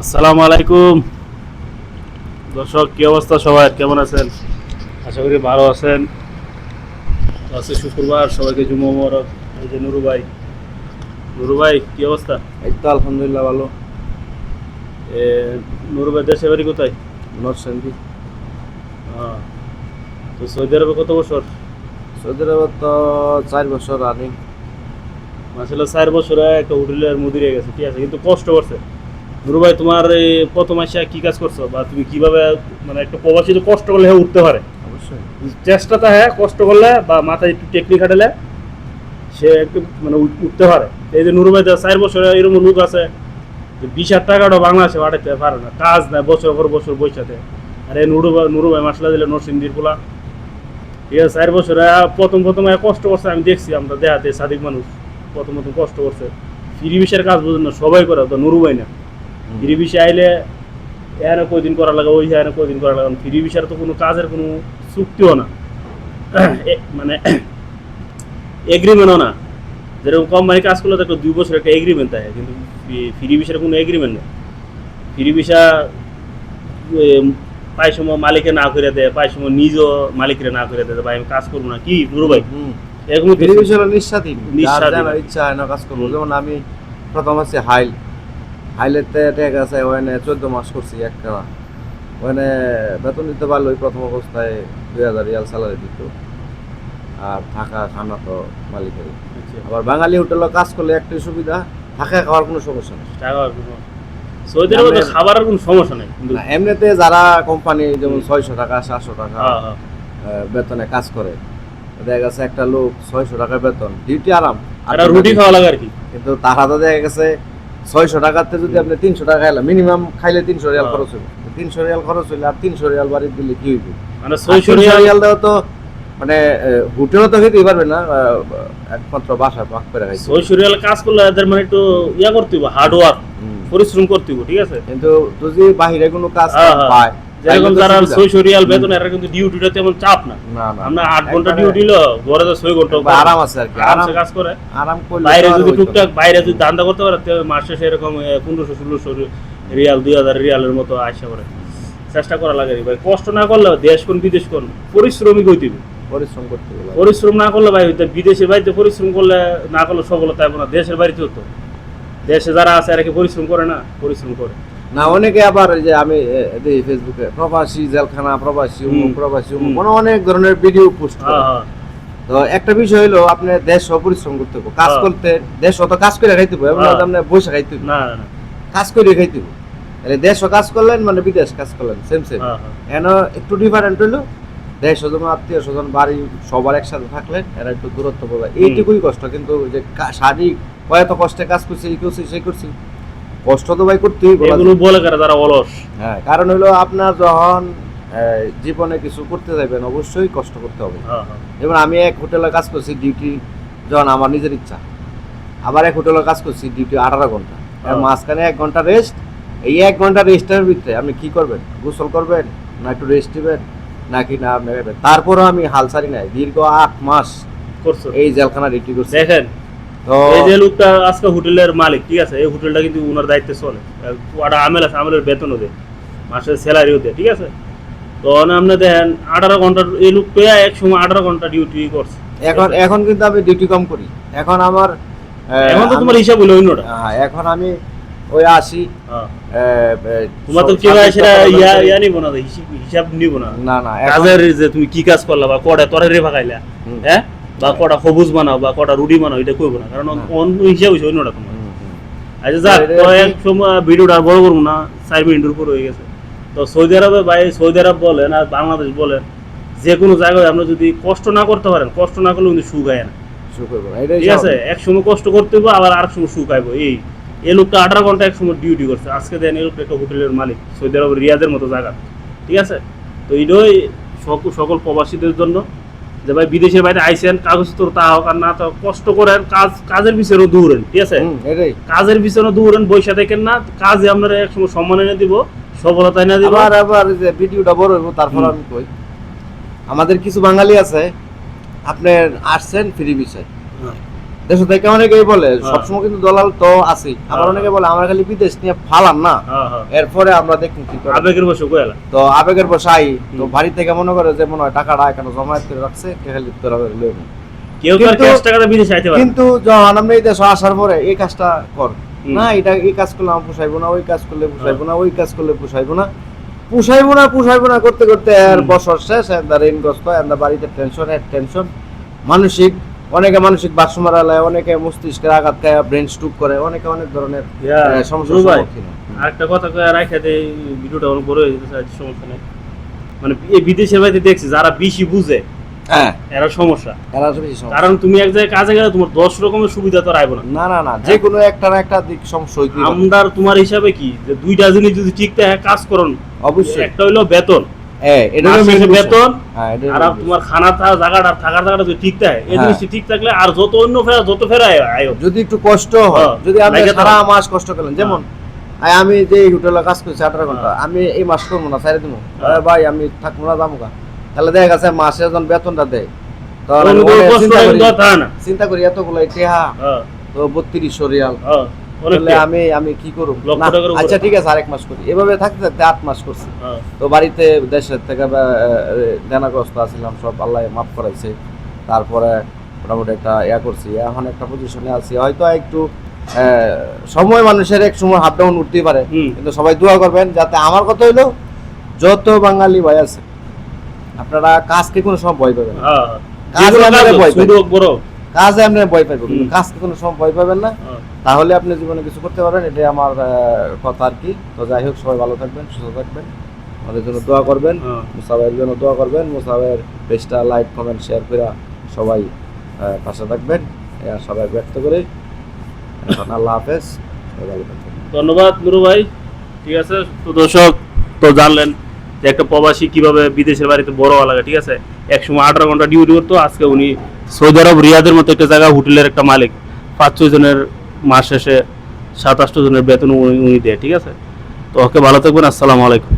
আসসালামু আলাইকুম দর্শক, কি অবস্থা? সবাই কেমন আছেন? আশা করি ভালো আছেন। আজকে শুক্রবার, সবাইকে জুম্মা মোবারক। এই যে নুরু ভাই কি অবস্থা? এই তো আলহামদুলিল্লাহ ভালো। এ, নুরু ভাই দেশে বাড়ি কোথায়? নরসিংদী। হ্যাঁ। তো সৌদি আরবে কত বছর? সৌদি আরবে তো 4 বছর রানিং। মাসাল্লাহ 4 বছরে একটা হোটেলের মুদির হয়ে গেছে, ঠিক আছে, কিন্তু কষ্ট করছে। নুরু ভাই, তোমার এই প্রথম আসে কি কাজ করছো, বা তুমি কিভাবে, মানে একটা প্রবাসী তো কষ্ট করলে হ্যাঁ উঠতে পারে, অবশ্যই। চেষ্টাটা হ্যাঁ কষ্ট করলে বা মাথায় একটু টেকনিক খাটালে সে একটু মানে উঠতে পারে। এই যে নুরু ভাই 4 বছরে এরকম লোক আছে যে 20,000 টাকাটা বাংলাদেশে পাঠাতে পারে না, কাজ নাই, বছর পর বছর বৈশাতে। আর এই নুরু ভাই মাসলা দিলে নরসিংদীর পোলা, ঠিক আছে, 4 বছরে প্রথম কষ্ট করছে। আমি দেখছি, আমরা দেখাতে সাদিক মানুষ প্রথম কষ্ট করছে। ফ্রি বিষয়ের কাজ বুঝুন না, সবাই করে, তো নুরু ভাই না। ফ্রি বিষয় আইলে এখানে কয়দিন করা লাগে, ওই এখানে কয়দিন করা লাগে। ফ্রি বিষয়ের তো কোনো কাজের কোনো চুক্তিও না, মানে এগ্রিমেন্টও না। যেরকম কোম্পানি কাজ করলে তো একটা 2 বছর একটা এগ্রিমেন্ট থাকে, কিন্তু ফ্রি বিষয়ের কোনো এগ্রিমেন্ট নেই। ফ্রি বিষয় প্রায় সময় মালিকে না করে দেয়, প্রায় সময় নিজও মালিকের না করে দেয়, ভাই আমি কাজ করবো না, কি নুরু ভাই? এরকম নিঃস্বাধীন, যার ইচ্ছা হয় না কাজ করবো। যেমন আমি প্রথম আছে হাইলেতে টেক আছে, ওখানে 14 মাস করছি একটা। ওখানে বেতন দিতে পারলো ওই প্রথম অবস্থায় 2,000 রিয়াল স্যালারি দিত, আর থাকা খানা তো মালিকের। আবার বাঙালি হোটেলে কাজ করলে একটাই সুবিধা, থাকা খাওয়ার কোনো সমস্যা নেই। সৌদি আরবে তো খাবারের কোনো সমস্যা নেই, কিন্তু এমনিতে যারা কোম্পানি যেমন 600 টাকা 700 টাকা বেতনে কাজ করে, দেখা গেছে একটা লোক 600 টাকা বেতন, ডিউটি আরাম, আর রুটি খাওয়া লাগে আর কি। কিন্তু তারা তো দেখা গেছে 600 টাকাতে যদি আপনি 300 টাকা খাইলা, মিনিমাম খাইলে 300 রিয়াল খরচ হইবে। 300 রিয়াল খরচ হইলে আর 300 রিয়াল বাড়ি দিলে কি হইবে? মানে 600 রিয়াল দেওয়া তো মানে হোটেলও তো খেতেই পারবে না, একমাত্র বাসায় পাক করে খাইছে। 600 রিয়াল কাজ করলে এদের মানে একটু ইয়া করতে হবে, হার্ড ওয়ার্ক, পরিশ্রম করতে হবে, ঠিক আছে। কিন্তু যদি বাহিরে কোনো কাজ পায়, যেরকম যারা 600 রিয়াল বেতন, এরা কিন্তু ডিউটিটা তেমন চাপ না। আমরা 8 ঘন্টা ডিউটি লো, ঘরে তো 6 ঘন্টা আরাম আছে আর কি, আরামসে কাজ করে। আরাম করলে বাইরে যদি টুকটাক বাইরে যদি দান্দা করতে পারে, মাসে সেরকম 1500-1600 রিয়াল 2000 রিয়ালের মতো আশা করে। চেষ্টা করা লাগে ভাই, কষ্ট না করলে দেশ কোন বিদেশ কোন পরিশ্রমিক হইতে হবে। পরিশ্রম করতে হবে। পরিশ্রম না করলে ভাই, বিদেশের বাড়িতে পরিশ্রম করলে না করলে সফলতা হবে না। দেশের বাড়িতে হতো, দেশে যারা আছে এরা কি পরিশ্রম করে না? পরিশ্রম করে না। অনেকে আবার যে আমি দেখি ফেসবুকে প্রবাসী জেলখানা, প্রবাসী প্রবাসী মানে অনেক ধরনের ভিডিও পোস্ট করে। তো একটা বিষয় হলো, আপনি দেশ পরিশ্রম করতে হবে, কাজ করতে দেশ অত কাজ করে খাইতে হবে, আপনি বসে খাইতে হবে না, কাজ করে খাইতে হবে। তাহলে দেশ কাজ করলেন মানে বিদেশ কাজ করলেন, সেম এন একটু ডিফারেন্ট হইলো। দেশ যেমন আত্মীয় স্বজন বাড়ি সবার একসাথে থাকলেন, এরা একটু দূরত্ব বলে, এইটুকুই কষ্ট। কিন্তু যে শারীরিক কত কষ্টে কাজ করছি, এই করছি সেই করছি, কষ্ট তো ভাই করতেই বলে কারা যারা অলস। হ্যাঁ, কারণ হলো আপনার যখন জীবনে কিছু করতে যাবেন অবশ্যই কষ্ট করতে হবে। যেমন আমি এক হোটেলে কাজ করছি ডিউটি, যখন আমার নিজের ইচ্ছা। আবার এক হোটেলে কাজ করছি ডিউটি 18 ঘন্টা, মাঝখানে 1 ঘন্টা রেস্ট। এই 1 ঘন্টা রেস্টের ভিতরে আপনি কি করবেন? গোসল করবেন না একটু রেস্ট নেবেন নাকি না আপনি? তারপরও আমি হাল ছাড়ি নাই, দীর্ঘ 8 মাস করছো এই জেলখানা ডিউটি করছি। দেখেন, এই যে লোকটা আজকে হোটেলের মালিক, ঠিক আছে, এই হোটেলটা কিন্তু ওনার দায়িত্বে চলে, আমেল আছে, আমেলের বেতনও দেয়, মাসের স্যালারিও দেয়, ঠিক আছে। তো আপনি দেখেন 18 ঘন্টা এই লোক পেয়ে এক সময় 18 ঘন্টা ডিউটি করছে। এখন কিন্তু আমি ডিউটি কম করি। এখন আমার এখন তো তোমার হিসাব হলো অন্যটা। এখন আমি ওই আসি, তোমার তো কেউ সেটা ইয়া নিব না, হিসাব নিব না। না কাজের যে তুমি কি কাজ করলা, বা কটা তরকারি পাকাইলা, হ্যাঁ, বা কটা সবুজ বানাও, বা কটা রুটি বানাও, এটা করবো না, কারণ অন্য হিসাব হয়েছে অন্যটা তোমার। আচ্ছা যাক, এক সময় ভিডিওটা আর বড় করবো না, 4 মিনিটের উপর হয়ে গেছে। তো সৌদি আরবে ভাই, সৌদি আরব বলেন আর বাংলাদেশ বলেন, যে কোনো জায়গায় আমরা যদি কষ্ট না করতে পারেন, কষ্ট না করলে কিন্তু সুখ হয় না, ঠিক আছে। এক সময় কষ্ট করতে হবে, আবার আরেক সময় সুখ আইব। এই লোকটা 18 ঘন্টা এক সময় ডিউটি করছে, আজকে দেন এই লোকটা একটা হোটেলের মালিক, সৌদি আরব রিয়াদের মতো জায়গা, ঠিক আছে। তো এইটাই সকল প্রবাসীদের জন্য, যে ভাই বিদেশের বাইরে আইসেন, কাগজ তো তা হোক আর না তা কষ্ট করেন, কাজের পিছনেও দৌড়েন, ঠিক আছে। কাজের পিছনে দৌড়েন, বৈশা দেখেন না, কাজে আপনারা এক সময় সম্মান এনে দিব, সফলতা এনে দিব। আবার যে ভিডিওটা বড় হইব, তারপর আমি কই, আমাদের কিছু বাঙালি আছে, আপনার আসছেন ফ্রি বিষয়, দেশ থেকে অনেকেই বলে হ্যাঁ। সবসময় কিন্তু দলাল তো আছে, আবার হ্যাঁ। অনেকে বলে আমার খালি বিদেশ নিয়ে ফালান না, হ্যাঁ হ্যাঁ এরপরে আমরা দেখুন কি করে। আবেগের বসে কইলা তো আবেগের বসাই তো হুম। বাড়ি থেকে মনে করে যে মনে হয় টাকাটা এখানে জমায়েত করে রাখছে খালি তোরা লয়ে নে। কেউ তো আর কিন্তু- ক্যাশ টাকাটা বিদেশে আইতে পারে না। কিন্তু যখন আমরা এই দেশে আসার পরে এই কাজটা কর হুম। না, এটা এই কাজ করলে আমার পোষাইবো না, ওই কাজ করলে পোষাইবো না, ওই কাজ করলে পোষাইবো না করতে করতে আর হুম। বছর শেষ এন্দা ঋণগ্রস্ত, এন্দা বাড়িতে টেনশন মানসিক, অনেকে মানসিক বাথরুম আলায়, অনেকে মস্তিষ্কের আঘাত খায়, ব্রেন স্ট্রোক করে, অনেকে অনেক ধরনের ইয়া, সমস্যার ধ্রুব ভাই, সম্মুখীন হয়। আরেকটা কথা কয়ে রাখা দেই, ভিডিওটা অনেক বড় হয়ে যেতে চাই, সমস্যা নেই। মানে এই বিদেশের বাড়িতে দেখছি যারা বেশি বুঝে হ্যাঁ, এরা সমস্যা, এরা তো বেশি সমস্যা। কারণ তুমি এক জায়গায় কাজে গেলে তোমার 10 রকমের সুবিধা তো আর আইবো না। না যে কোনো একটা না একটা দিক সমস্যা হইতেই পারে। আমদার তোমার হিসাবে কি যে দুইটা জিনিস যদি ঠিক থাকে কাজ করুন, অবশ্যই। একটা হইলো বেতন, এটা হলো মাস main শেষে বিষয়। বেতন, হ্যাঁ, এটা আর হলো main তোমার খানা জায়গাটা থাকার জায়গাটা যদি ঠিক থাকে, এই হ্যাঁ। জিনিসটি ঠিক থাকলে আর যত অন্য ফেরা যত ফেরায় আয়ো। বিষয়। যদি একটু কষ্ট হয়, হ্যাঁ, যদি আপনি লাগে তো। সারা মাস কষ্ট করলেন, যেমন আমি যে হোটেলে কাজ করছি 18 ঘন্টা, হ্যাঁ। আমি এই মাস করবো না, ছাড়ে দেবো, হ্যাঁ। ভাই আমি থাকবো না, যাবো গা। তাহলে দেখা গেছে মাসে যখন বেতনটা দেয় তখন কোনো আমি কোনো মনে কষ্ট চিন্তা হয় করি- কিন্তু আর থাকে না। চিন্তা করি এতগুলো টেহা হ্যাঁ, তো 3200 রিয়াল, হ্যাঁ, অনেক তাহলে টাকা। আমি কি করব? লক্ষ না, টাকার উপরে। আচ্ছা ঠিক আছে আরেক মাস করি, এভাবে থাকতে থাকতে 8 মাস করছি। হ্যাঁ, তো বাড়িতে দেশের থেকে দেনাগ্রস্ত আছিলাম, সব আল্লাহ মাফ করাইছে, তারপরে মোটামুটি একটা করছি, এখন একটা পজিশনে আছি, হয়তো একটু সময় মানুষের এক সময় হাফ ডাউন উঠতেই পারে, হুম। কিন্তু সবাই দোয়া করবেন যাতে, আমার কথা হইলো যত বাঙালি ভাই আছে আপনারা কাজকে কোনো সময় ভয় পাবেন না, হ্যাঁ, হ্যাঁ। কাজে যেগুলো আমরা কাজ হোক, ভয় পাই। ছোট হোক, বড় হোক। কাজে আপনি ভয় পাইবেন, কিন্তু হুম। কাজকে কোনো সময় ভয় পাবেন না, হ্যাঁ। তাহলে আপনি জীবনে কিছু করতে পারবেন, এটাই আমার কথা আর কি। তো যাই হোক, সবাই ভালো থাকবেন, সুস্থ থাকবেন, আমাদের জন্য দোয়া করবেন, হ্যাঁ। মুসাবের জন্য দোয়া করবেন, মুসাবের পেজটা লাইক কমেন্ট শেয়ার করে সবাই পাশে থাকবেন, এই সবাই ব্যক্ত করে এখন আল্লাহ হাফেজ, সবাই ভালো থাকবেন। ধন্যবাদ নুরু ভাই। ঠিক আছে, তো দর্শক তো জানলেন যে একটা প্রবাসী কিভাবে বিদেশের বাড়িতে বড় হওয়া লাগে। ঠিক আছে, একসময় 18 ঘন্টা ডিউটি করতো, আজকে উনি সৌদি আরব রিয়াদের মতো একটা জায়গা হোটেলের একটা মালিক, 5-6 জনের মাস শেষে 7-8 জনের বেতন উনি দেয়। ঠিক আছে, তো ওকে ভালো থাকবেন, আসসালামু আলাইকুম।